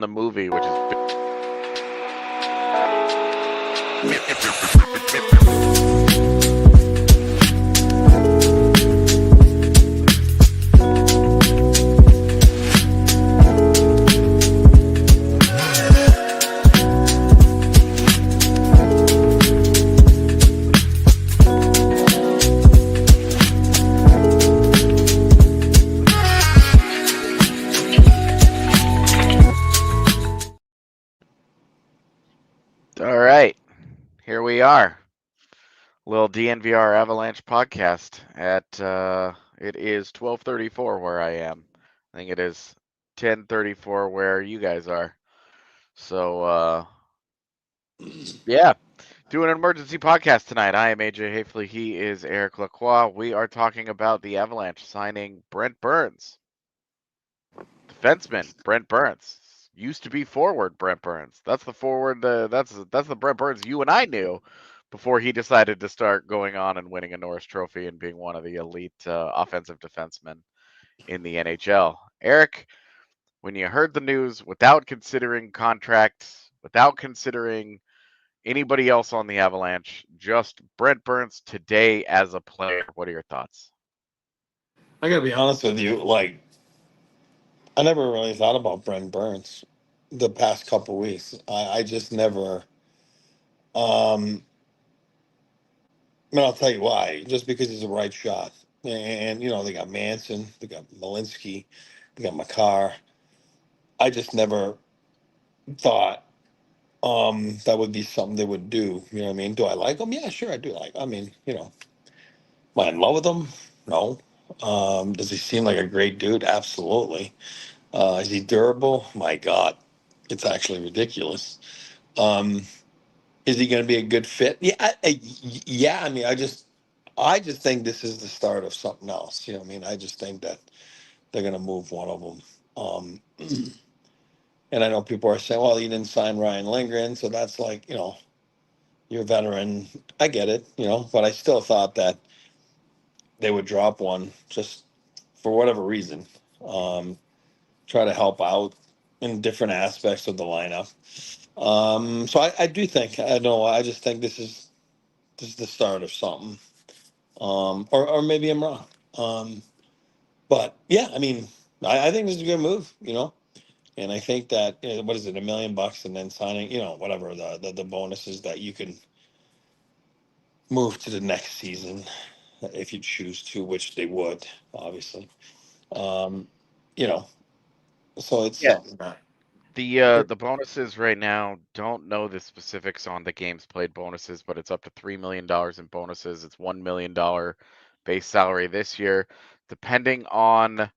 the movie, which is all right. Here we are, little DNVR Avalanche podcast. It is 12:34 where I am. I think it is 10:34 where you guys are. So yeah, doing an emergency podcast tonight. I am AJ Hafley. He is Eric Lacroix. We are talking about the Avalanche signing Brent Burns, defenseman Brent Burns. Used to be forward Brent Burns. That's the forward. That's the Brent Burns you and I knew before he decided to start going on and winning a Norris Trophy and being one of the elite offensive defensemen in the NHL. Eric, when you heard the news, without considering contracts, without considering anybody else on the Avalanche, just Brent Burns today as a player, what are your thoughts? I gotta be honest with you. Like, I never really thought about Brent Burns the past couple weeks. I just never. I mean, I'll tell you why. Just because he's a right shot, and they got Manson, they got Malinsky, they got Makar. I just never thought that would be something they would do. You know what I mean? Do I like him? Yeah, sure, I do like. I mean, am I in love with him? No. Does he seem like a great dude? Absolutely. Is he durable? My God, it's actually ridiculous. Um, is he going to be a good fit? Yeah, yeah. I mean, I just think this is the start of something else. You know what I mean? I just think that they're going to move one of them. And I know people are saying, well, you didn't sign Ryan Lindgren, so that's like, you're a veteran. I get it, but I still thought that they would drop one just for whatever reason. Um, Try to help out in different aspects of the lineup. So I do think, I don't know, I just think this is the start of something. Or maybe I'm wrong. But yeah, I mean, I think this is a good move, and I think that, what is it, $1 million and then signing, whatever the bonuses that you can move to the next season if you choose to, which they would, obviously. Um, you know, so it's Yeah, something that. the bonuses right now, don't know the specifics on the games played bonuses, but it's up to $3 million in bonuses. It's $1 million base salary this year, depending on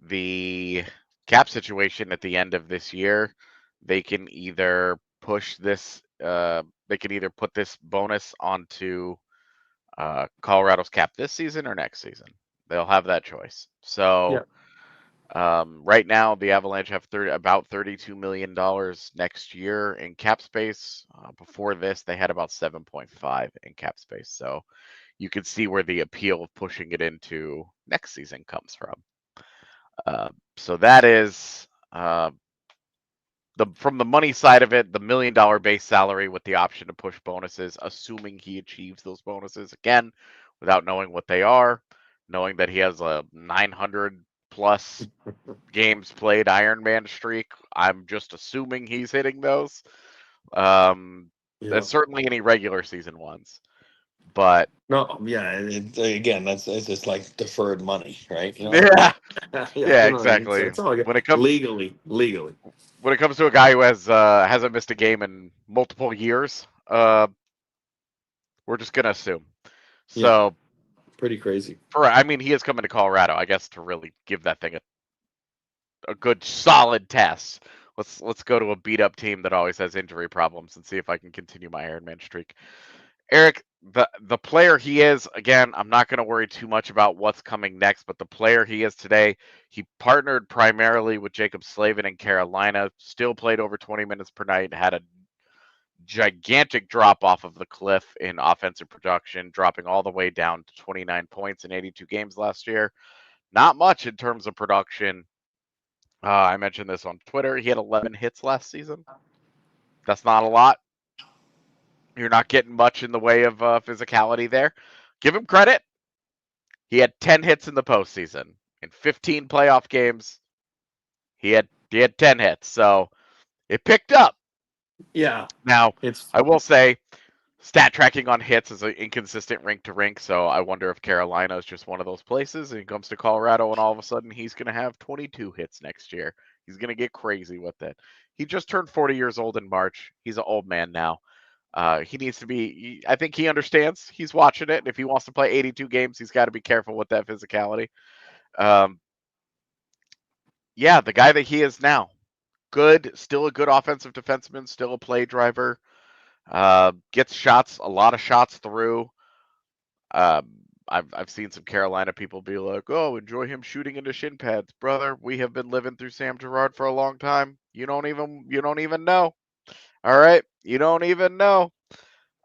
the cap situation at the end of this year. They can either push this. They can either put this bonus onto Colorado's cap this season or next season. They'll have that choice. So. Yeah. Right now, the Avalanche have about $32 million next year in cap space. Before this, they had about 7.5 in cap space. So you can see where the appeal of pushing it into next season comes from. So that is from the money side of it, the $1 million base salary with the option to push bonuses, assuming he achieves those bonuses again, without knowing what they are, knowing that he has a 900 plus games played Iron Man streak. I'm just assuming he's hitting those. Yeah. That's certainly any regular season ones. But No, yeah. Again, it's just like deferred money, right? yeah, Yeah, yeah, you know what I mean. So exactly. it's all good. When it comes Legally. when it comes to a guy who hasn't missed a game in multiple years, we're just gonna assume. Yeah, So pretty crazy. I mean, he is coming to Colorado, I guess, to really give that thing a good solid test. Let's go to a beat up team that always has injury problems and see if I can continue my Iron Man streak. Eric, the player he is, again, I'm not going to worry too much about what's coming next, but the player he is today, he partnered primarily with Jacob Slavin in Carolina, still played over 20 minutes per night, had a gigantic drop off of the cliff in offensive production, dropping all the way down to 29 points in 82 games last year. Not much in terms of production I mentioned this on Twitter. He had 11 hits last season. That's not a lot. You're not getting much in the way of physicality there. Give him credit. He had 10 hits in the postseason. In 15 playoff games, he had 10 hits. So it picked up. Yeah, Now, it's I will say stat tracking on hits is an inconsistent rink to rink, so I wonder if Carolina is just one of those places and he comes to Colorado and all of a sudden he's going to have 22 hits next year. He's going to get crazy with it. He just turned 40 years old in March. He's an old man now. He needs to be. I think he understands. He's watching it, and if he wants to play 82 games, he's got to be careful with that physicality. Um, yeah, the guy that he is now, good, still a good offensive defenseman, still a play driver. Gets shots, a lot of shots through. I've seen some Carolina people be like, "Oh, enjoy him shooting into shin pads, brother. We have been living through Sam Girard for a long time. You don't even know. All right, you don't even know."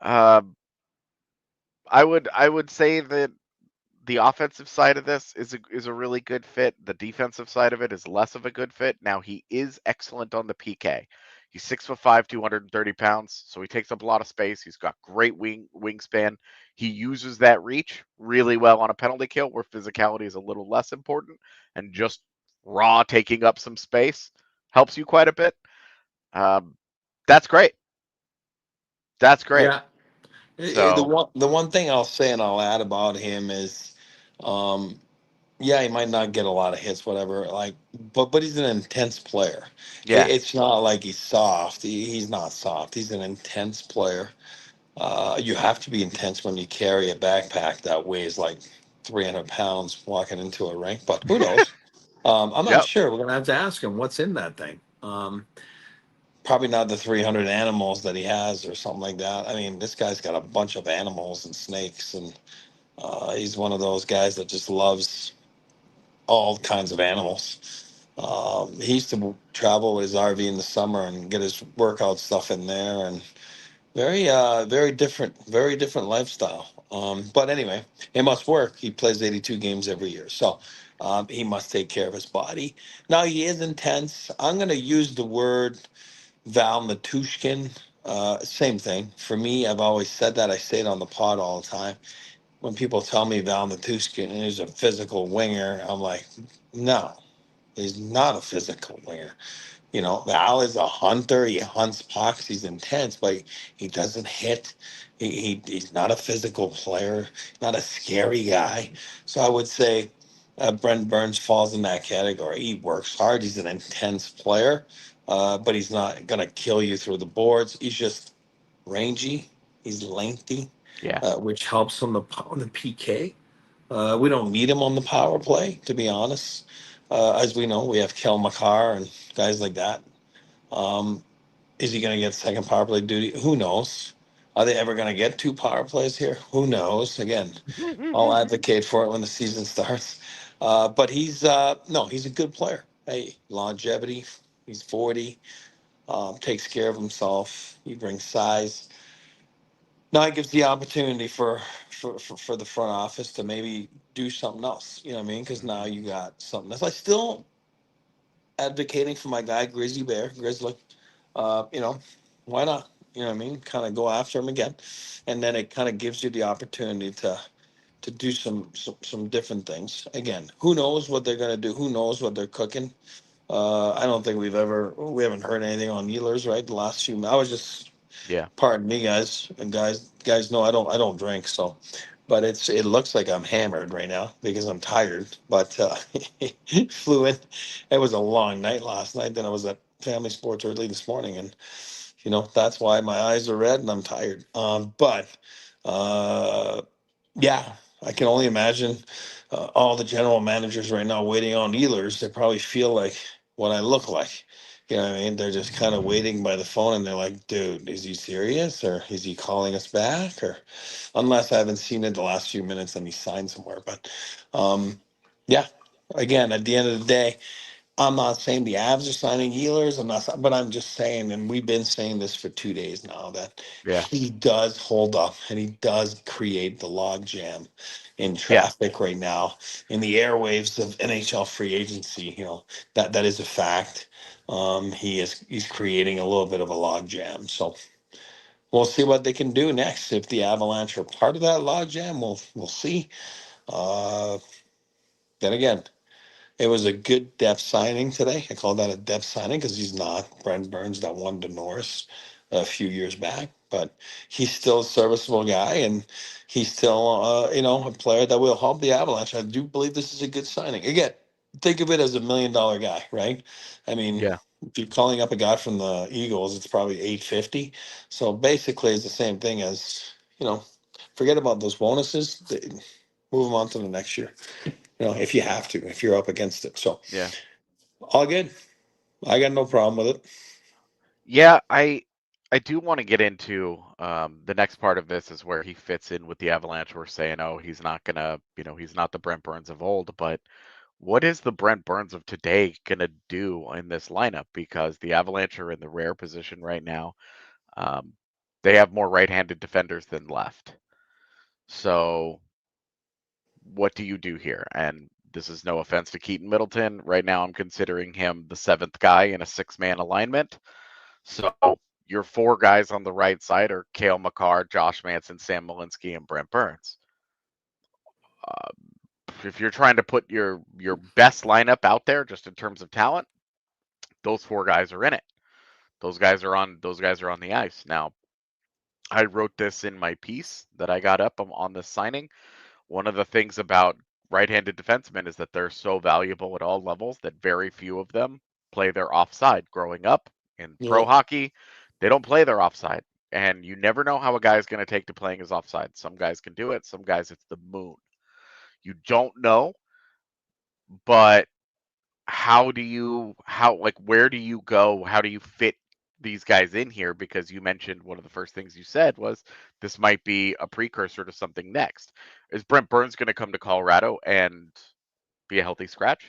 Um, I would say that the offensive side of this is a really good fit. The defensive side of it is less of a good fit. Now he is excellent on the PK. He's 6'5", 230 pounds, so he takes up a lot of space. He's got great wingspan. He uses that reach really well on a penalty kill, where physicality is a little less important, and just raw taking up some space helps you quite a bit. Um, that's great. That's great. yeah. The So one thing I'll say and I'll add about him is, um, yeah, he might not get a lot of hits, whatever. Like, but he's an intense player. yeah, It's not like he's soft. He's not soft. He's an intense player. You have to be intense when you carry a backpack that weighs like 300 pounds walking into a rink. But who knows? I'm not yep, sure. We're gonna have to ask him what's in that thing. Probably not the 300 animals that he has or something like that. I mean, this guy's got a bunch of animals and snakes, and he's one of those guys that just loves all kinds of animals. He used to travel with his RV in the summer and get his workout stuff in there, and very different lifestyle. But anyway, it must work. He plays 82 games every year, so he must take care of his body. Now he is intense. I'm going to use the word Val Matushkin. Same thing for me. I've always said that. I say it on the pod all the time. When people tell me Val Matushkin is a physical winger, I'm like, no, he's not a physical winger. You know, Val is a hunter. He hunts pucks. He's intense, but he doesn't hit. He's not a physical player, not a scary guy. So I would say Brent Burns falls in that category. He works hard. He's an intense player, but he's not going to kill you through the boards. He's just rangy. He's lengthy, yeah. which helps on the PK. We don't need him on the power play, to be honest. As we know, we have Kel McCarr and guys like that. Um, is he going to get second power play duty? Who knows? Are they ever going to get two power plays here? Who knows? Again, I'll advocate for it when the season starts. But he's no, he's a good player. Hey, longevity. He's 40. Takes care of himself. He brings size. Now it gives the opportunity for the front office to maybe do something else. You know what I mean? Because now Mhm. you got something else. I still advocating for my guy Grizzly Bear Grizzly. You know, why not? You know what I mean? Kind of go after him again, and then it kind of gives you the opportunity to do some different things. Again, who knows what they're gonna do? Who knows what they're cooking? I don't think we haven't heard anything on Nealers, right? The last few. I was just Yeah. pardon me, guys, and guys know I don't drink, so. But it looks like I'm hammered right now because I'm tired. But flew in. It was a long night last night. Then I was at family sports early this morning, and that's why my eyes are red and I'm tired. But uh, yeah, I can only imagine all the general managers right now waiting on Ehlers. They probably feel like what I look like. You know what I mean? They're just kind of waiting by the phone and they're like, dude, is he serious or is he calling us back? Or unless I haven't seen it the last few minutes and he signed somewhere. But yeah, again, at the end of the day, I'm not saying the Avs are signing Ehlers. But I'm just saying, and we've been saying this for 2 days now, that Yeah. he does hold up and he does create the log jam in Yeah. traffic right now in the airwaves of NHL free agency. That is a fact. He's creating a little bit of a log jam. So we'll see what they can do next. If the Avalanche are part of that log jam, we'll see. Uh, then again, it was a good depth signing today. I call that a depth signing because he's not Brent Burns that won to Norris a few years back, but he's still a serviceable guy, and he's still, a player that will help the Avalanche. I do believe this is a good signing. Again, think of it as $1 million guy, right? I mean, Yeah. if you're calling up a guy from the Eagles, it's probably 850. So basically, it's the same thing as, forget about those bonuses. Move them on to the next year, if you have to, if you're up against it. So Yeah. all good. I got no problem with it. Yeah, I do want to get into the next part of this is where he fits in with the Avalanche. We're saying, oh, he's not gonna, he's not the Brent Burns of old, but what is the Brent Burns of today gonna do in this lineup? Because the Avalanche are in the rare position right now. Um, they have more right-handed defenders than left. So what do you do here? And this is no offense to Keaton Middleton. Right now, I'm considering him the seventh guy in a six-man alignment. So your four guys on the right side are Cale Makar, Josh Manson, Sam Malinsky, and Brent Burns. Uh, if you're trying to put your best lineup out there, just in terms of talent, those four guys are in it. Those guys are on the ice. Now, I wrote this in my piece that I got up on this signing. One of the things about right-handed defensemen is that they're so valuable at all levels that very few of them play their offside. Growing up in pro Yeah. hockey, they don't play their offside. And you never know how a guy is going to take to playing his offside. Some guys can do it, some guys it's the moon. You don't know, but where do you go? How do you fit these guys in here? Because you mentioned one of the first things you said was this might be a precursor to something next. Is Brent Burns going to come to Colorado and be a healthy scratch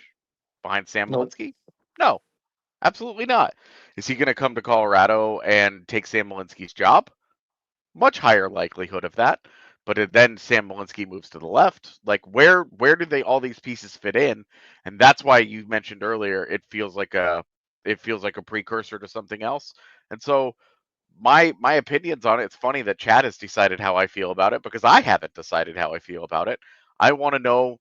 behind Sam Nope. Malinsky? No, absolutely not. Is he going to come to Colorado and take Sam Malinsky's job? Much higher likelihood of that. But then Sam Malinsky moves to the left. Like where do they all these pieces fit in? And that's why you mentioned earlier it feels like a precursor to something else. And so my opinions on it, it's funny that Chad has decided how I feel about it because I haven't decided how I feel about it. I want to know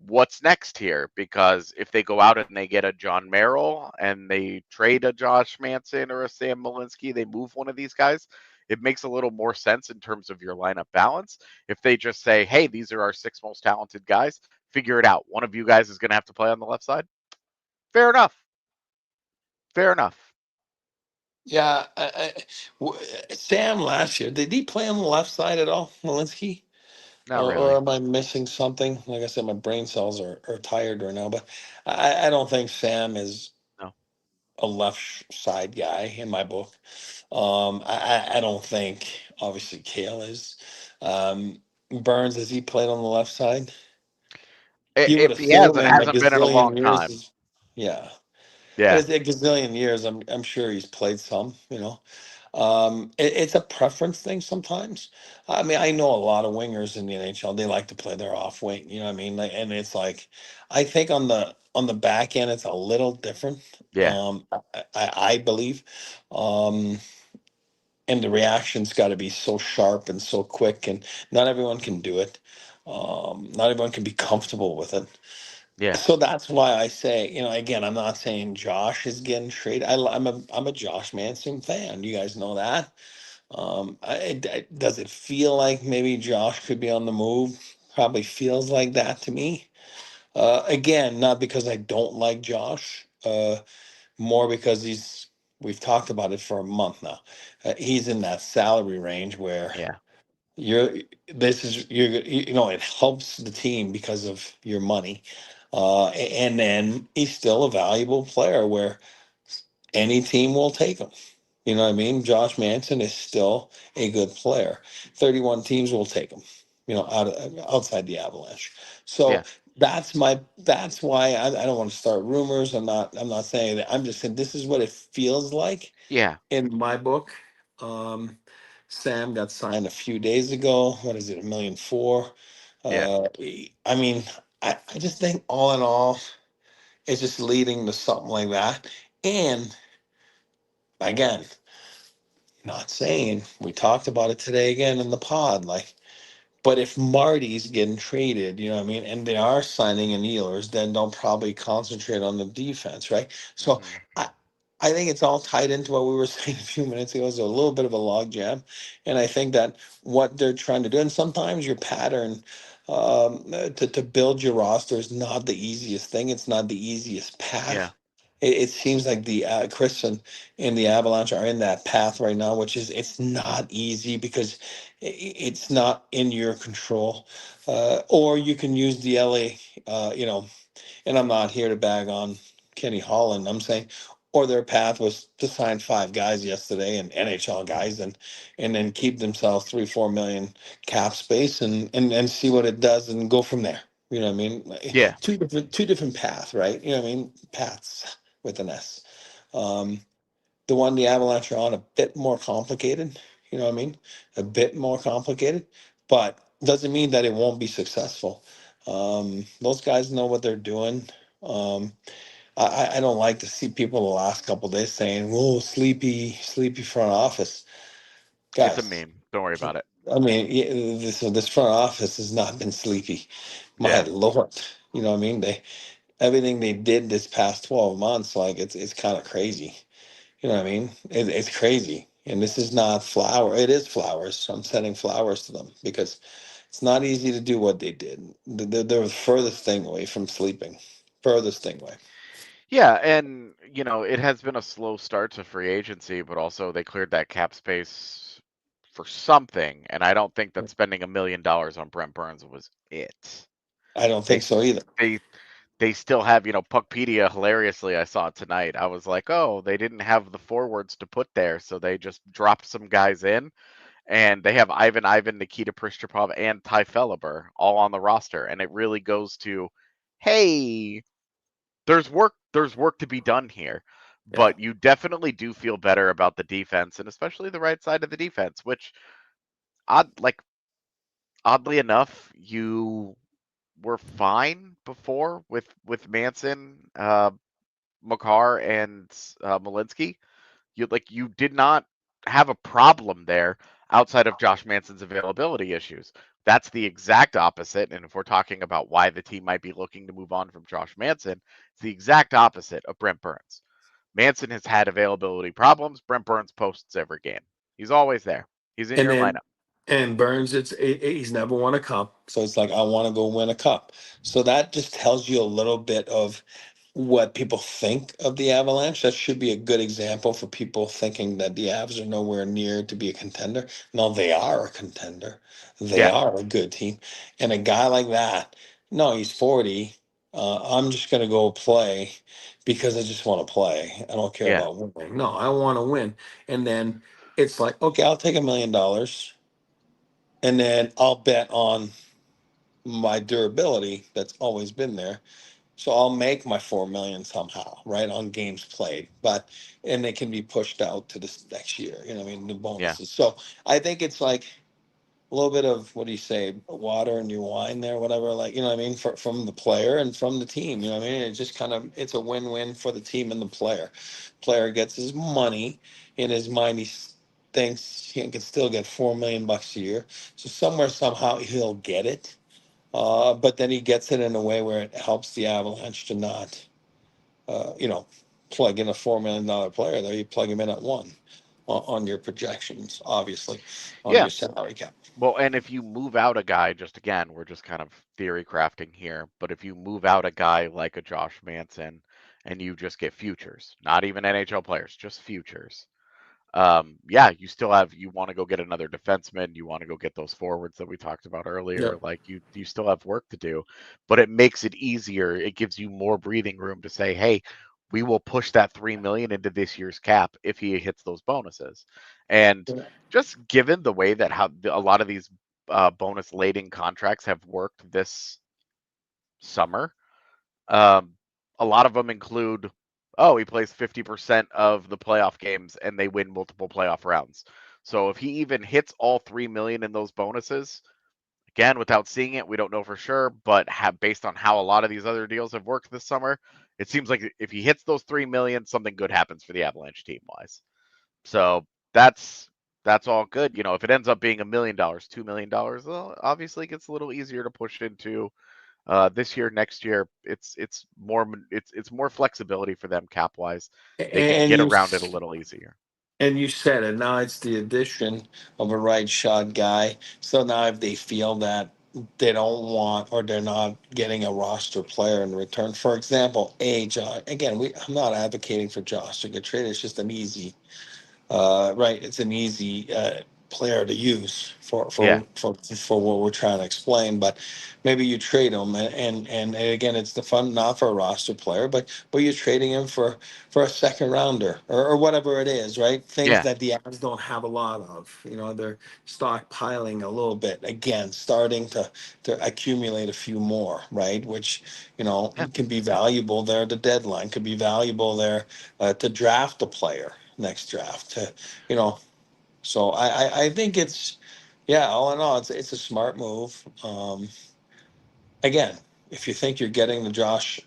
what's next here because if they go out and they get a John Merrill and they trade a Josh Manson or a Sam Malinsky, they move one of these guys, it makes a little more sense in terms of your lineup balance. If they just say, hey, these are our six most talented guys, figure it out. One of you guys is going to have to play on the left side. Fair enough. Fair enough. Yeah. Sam last year, did he play on the left side at all, Malinsky? Not Or really. am I missing something? Like I said, my brain cells are tired right now, but I don't think Sam is No. a left side guy in my book. I don't think, obviously, Kale is. Burns, has he played on the left side? You would If he has, assume it in a hasn't been in a long gazillion years. time. Yeah. Yeah. It's a gazillion years. I'm sure he's played some, it's a preference thing sometimes. I mean, I know a lot of wingers in the NHL. They like to play their off wing. You know what I mean? Like, and it's like, I think on the back end, it's a little different. Yeah. I believe, um, and the reaction's got to be so sharp and so quick, and not everyone can do it. Not everyone can be comfortable with it. Yeah. So that's why I say, again, I'm not saying Josh is getting traded. I'm a Josh Manson fan. You guys know that. Does it feel like maybe Josh could be on the move? Probably feels like that to me. Again, not because I don't like Josh, more because we've talked about it for a month now. He's in that salary range where Yeah. you're, it helps the team because of your money. And then he's still a valuable player where any team will take him. You know what I mean? Josh Manson is still a good player. 31 teams will take him, outside the Avalanche. So Yeah. That's why I don't want to start rumors. I'm not saying that. I'm just saying this is what it feels like Yeah, in my book. Um, Sam got signed a few days ago. What is it, 1,400,000? yeah, I mean, I just think all in all, it's just leading to something like that. And again, not saying we talked about it today again in the pod, like, but if Marty's getting traded, you know what I mean, and they are signing in Ehlers, then they'll probably concentrate on the defense, right? So hmm I I think it's all tied into what we were saying a few minutes ago. It's a little bit of a log jam. And I think that what they're trying to do, and sometimes your pattern to build your roster is not the easiest thing. It's not the easiest yeah, path. It seems like the Christian and the Avalanche are in that path right now, which is it's not easy because it's not in your control. Or you can use the LA, and I'm not here to bag on Kenny Holland. I'm saying, or their path was to sign 5 guys yesterday and NHL guys, and then keep themselves 3-4 million cap space and see what it does and go from there. You know what I mean? yeah, Two different paths, right? You know what I mean? Paths with an S. Um, the one the Avalanche are on a bit more complicated. You know what I mean? A bit more complicated, but doesn't mean that it won't be successful. Those guys know what they're doing. Um, I don't like to see people the last couple of days saying, "Whoa, sleepy front office." it's a Guys, meme. Don't worry about it. I mean, this front office has not been sleepy. My Yeah, lord, you know what I mean? Everything they did this past 12 months, like it's kind of crazy. You know what I mean? It's crazy. And this is not flower. It is flowers. I'm sending flowers to them because it's not easy to do what they did. They're the furthest thing away from sleeping. Furthest thing away. yeah, and it has been a slow start to free agency, but also they cleared that cap space for something, and I don't think that spending $1 million on Brent Burns was it. I don't They think so either. they they still have, Puckpedia, hilariously, I saw it tonight. I was like, oh, they didn't have the forwards to put there, so they just dropped some guys in, and they have Ivan, Nikita Pristupov, and Ty Feliber all on the roster, and it really goes to, hey, there's work to be done here. Yeah. But you definitely do feel better about the defense, and especially the right side of the defense, which oddly enough, you were fine before with Manson, Makar, and Malinsky. You did not have a problem there outside of Josh Manson's availability issues. That's the exact opposite. And if we're talking about why the team might be looking to move on from Josh Manson, it's the exact opposite of Brent Burns. Manson has had availability problems. Brent Burns posts every game. He's always there. He's in And your then lineup. and Burns, he's never won a cup, so it's like I want to go win a cup. So that just tells you a little bit of what people think of the Avalanche. That should be a good example for people thinking that the Avs are nowhere near to be a contender. No, they are a contender. They Yeah, are a good team. And a guy like that, no, he's 40. I'm just going to go play because I just want to play. I don't care yeah, about winning. No, I want to win. And then it's like, okay, I'll take $1 million and then I'll bet on my durability that's always been there. So I'll make my 4 million somehow, right, on games played, but and they can be pushed out to this next year. You know, what I mean, the yeah, bonuses. So I think it's like a little bit of what do you say, water in your wine there, whatever. Like you know, what I mean, from the player and from the team. You know, what I mean, it just kind of it's a win-win for the team and the player. Player gets his money in his mind. Thinks he can still get $4 million a year. So somewhere somehow he'll get it. But then he gets it in a way where it helps the Avalanche to not uh, you know, plug in a $4 million player there. You plug him in at one on your projections, obviously, on yeah. your salary cap. Well, and if you move out a guy, just again, we're just kind of theory crafting here, but if you move out a guy like a Josh Manson and you just get futures, not even NHL players, just futures, yeah, you want to go get another defenseman, you want to go get those forwards that we talked about Yeah. earlier, like you still have work to do, but it makes it easier. It gives you more breathing room to say, hey, we will push that 3 million into this year's cap if he hits those bonuses. And just given the way that how a lot of these bonus laden contracts have worked summer. Um, a lot of them include, oh, he plays 50% of the playoff games and they win multiple playoff rounds. So if he even hits all 3 million in those bonuses, again, without seeing it, we don't know for sure, but based on how a lot of these other deals have worked this summer, it seems like if he hits those 3 million, something good happens for the Avalanche team wise. So that's all good. You know, if it ends up being $1 million, $2 million, well, obviously it gets a little easier to push into this year, next year. It's more flexibility for them cap wise. They can And get you around it a little easier. and you said it. Now it's the addition of a right shot guy. So now if they feel that they don't want or they're not getting a roster player in return, for example, Josh. Again, I'm not advocating for Josh to get traded. It's just an easy right, it's an easy player to use Yeah, for what we're trying to explain. But maybe you trade him, and again, it's the fun not for a roster player, but you're trading him for a second rounder or whatever it is, right? Things yeah, that the Avs don't have a lot of. They're stockpiling a little bit again, starting to accumulate a few more, right? Which yeah. can be valuable there. The deadline could be valuable there to draft a player next draft. You know, so I think it's yeah. All in all, it's a smart move. Again, if you think you're getting the Josh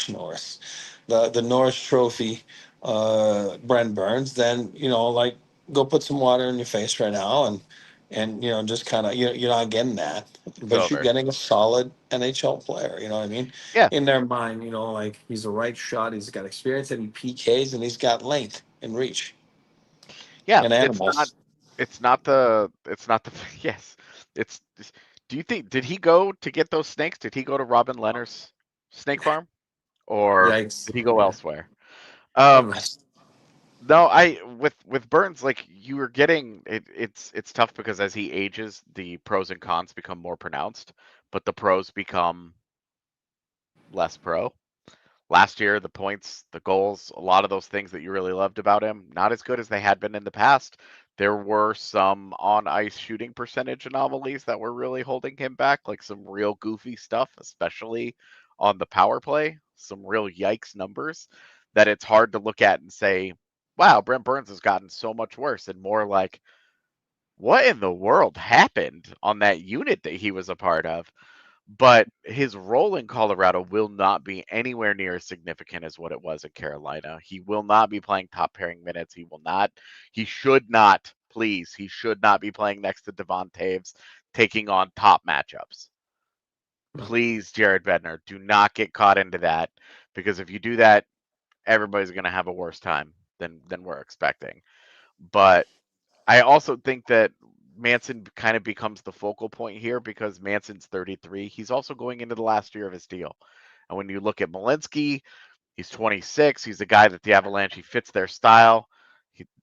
Norris, the Norris Trophy, Brent Burns, then like go put some water in your face right now and just kind of you're not getting that, It's but you're over. getting a solid NHL player. You know what I mean? Yeah, In their mind, like he's a right shot. He's got experience and he PKs and he's got length and reach yeah. and animals. It's not the. Yes, it's. Do you think did he go to get those snakes? Did he go to Robin Leonard's snake farm, or Yikes! did he go Yeah. elsewhere? It Um, must. no, with Burns, like you were getting it. It's tough because as he ages, the pros and cons become more pronounced, but the pros become less pro. Last year, the points, the goals, a lot of those things that you really loved about him, not as good as they had been in the past. There were some on ice shooting percentage anomalies that were really holding him back, like some real goofy stuff, especially on the power play, some real yikes numbers that it's hard to look at and say, wow, Brent Burns has gotten so much worse, and more like, what in the world happened on that unit that he was a part of? But his role in Colorado will not be anywhere near as significant as what it was in Carolina. He will not be playing top pairing minutes. He should not, please, he should not be playing next to Devon Taves, taking on top matchups. Please, Jared Bednar, do not get caught into that because if you do that, everybody's going to have a worse time than we're expecting. But I also think that Manson kind of becomes the focal point here because Manson's 33. He's also going into the last year of his deal. And when you look at Malinsky, he's 26. He's a guy that the Avalanche, he fits their style.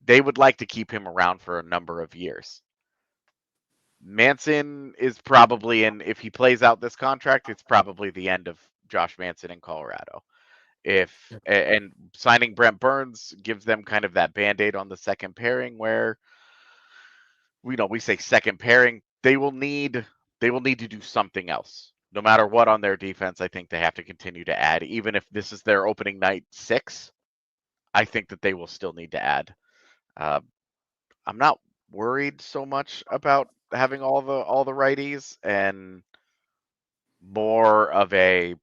They would like to keep him around for a number of years. Manson is probably, and if he plays out this contract, it's probably the end of Josh Manson in Colorado. And signing Brent Burns gives them kind of that band-aid on the second pairing where we say second pairing, they will need to do something else. No matter what on their defense, I think they have to continue to add. Even if this is their opening night six, I think that they will still need to add. Uh, I'm not worried so much about having all the righties and more of a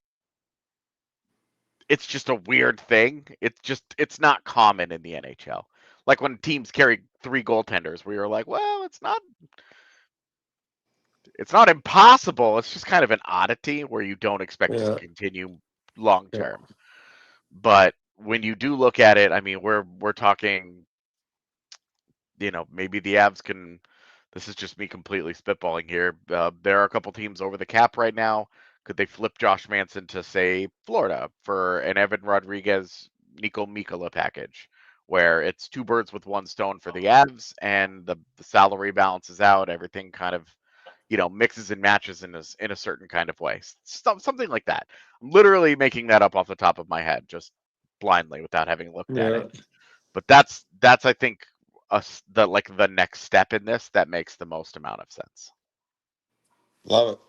it's just a weird thing. It's not common in the NHL. Like when teams carry three goaltenders, where you're like, well, it's not impossible. It's just kind of an oddity where you don't expect it to Yeah. continue long Yeah. term. But when you do look at it, I mean, we're talking, maybe the Avs can. This is just me completely spitballing here. There are a couple teams over the cap right now. Could they flip Josh Manson to say Florida for an Evan Rodriguez, Nico Mikkola package, where it's two birds with one stone for the Avs, and the salary balances out, everything kind of mixes and matches in a certain kind of way. Something like that. I'm literally making that up off the top of my head, just blindly without having looked at it. Yeah. But that's I think the next step in this that makes the most amount of sense. Love it.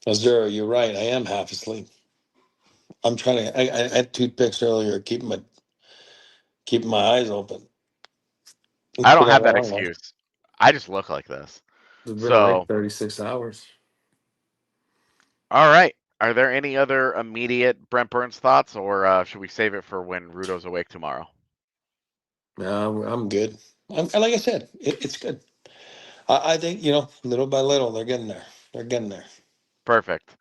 Azura, you're right. I am half asleep. I'm trying to. I had toothpicks earlier, keeping my eyes open. I It's don't been a have that long one. excuse. I just look like this. It's been like So, 36 hours. all right. Are there any other immediate Brent Burns thoughts, or should we save it for when Rudo's awake tomorrow? No, I'm good. Like I said, it's good. I think little by little, they're getting there. They're getting there. Perfect.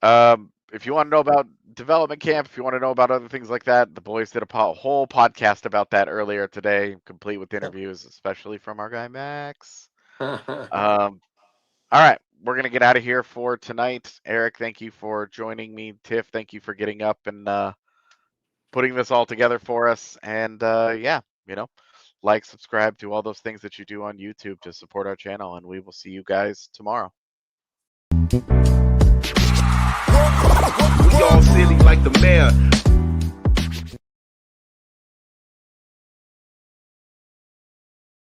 If you want to know about development camp, if you want to know about other things like that, the boys did a whole podcast about that earlier today, complete with interviews, especially from our guy Max. All right, we're gonna get out of here for tonight. Eric, thank you for joining me. Tiff, thank you for getting up and putting this all together for us. And yeah, like, subscribe, do all those things that you do on YouTube to support our channel, and we will see you guys tomorrow. We all silly like the mayor.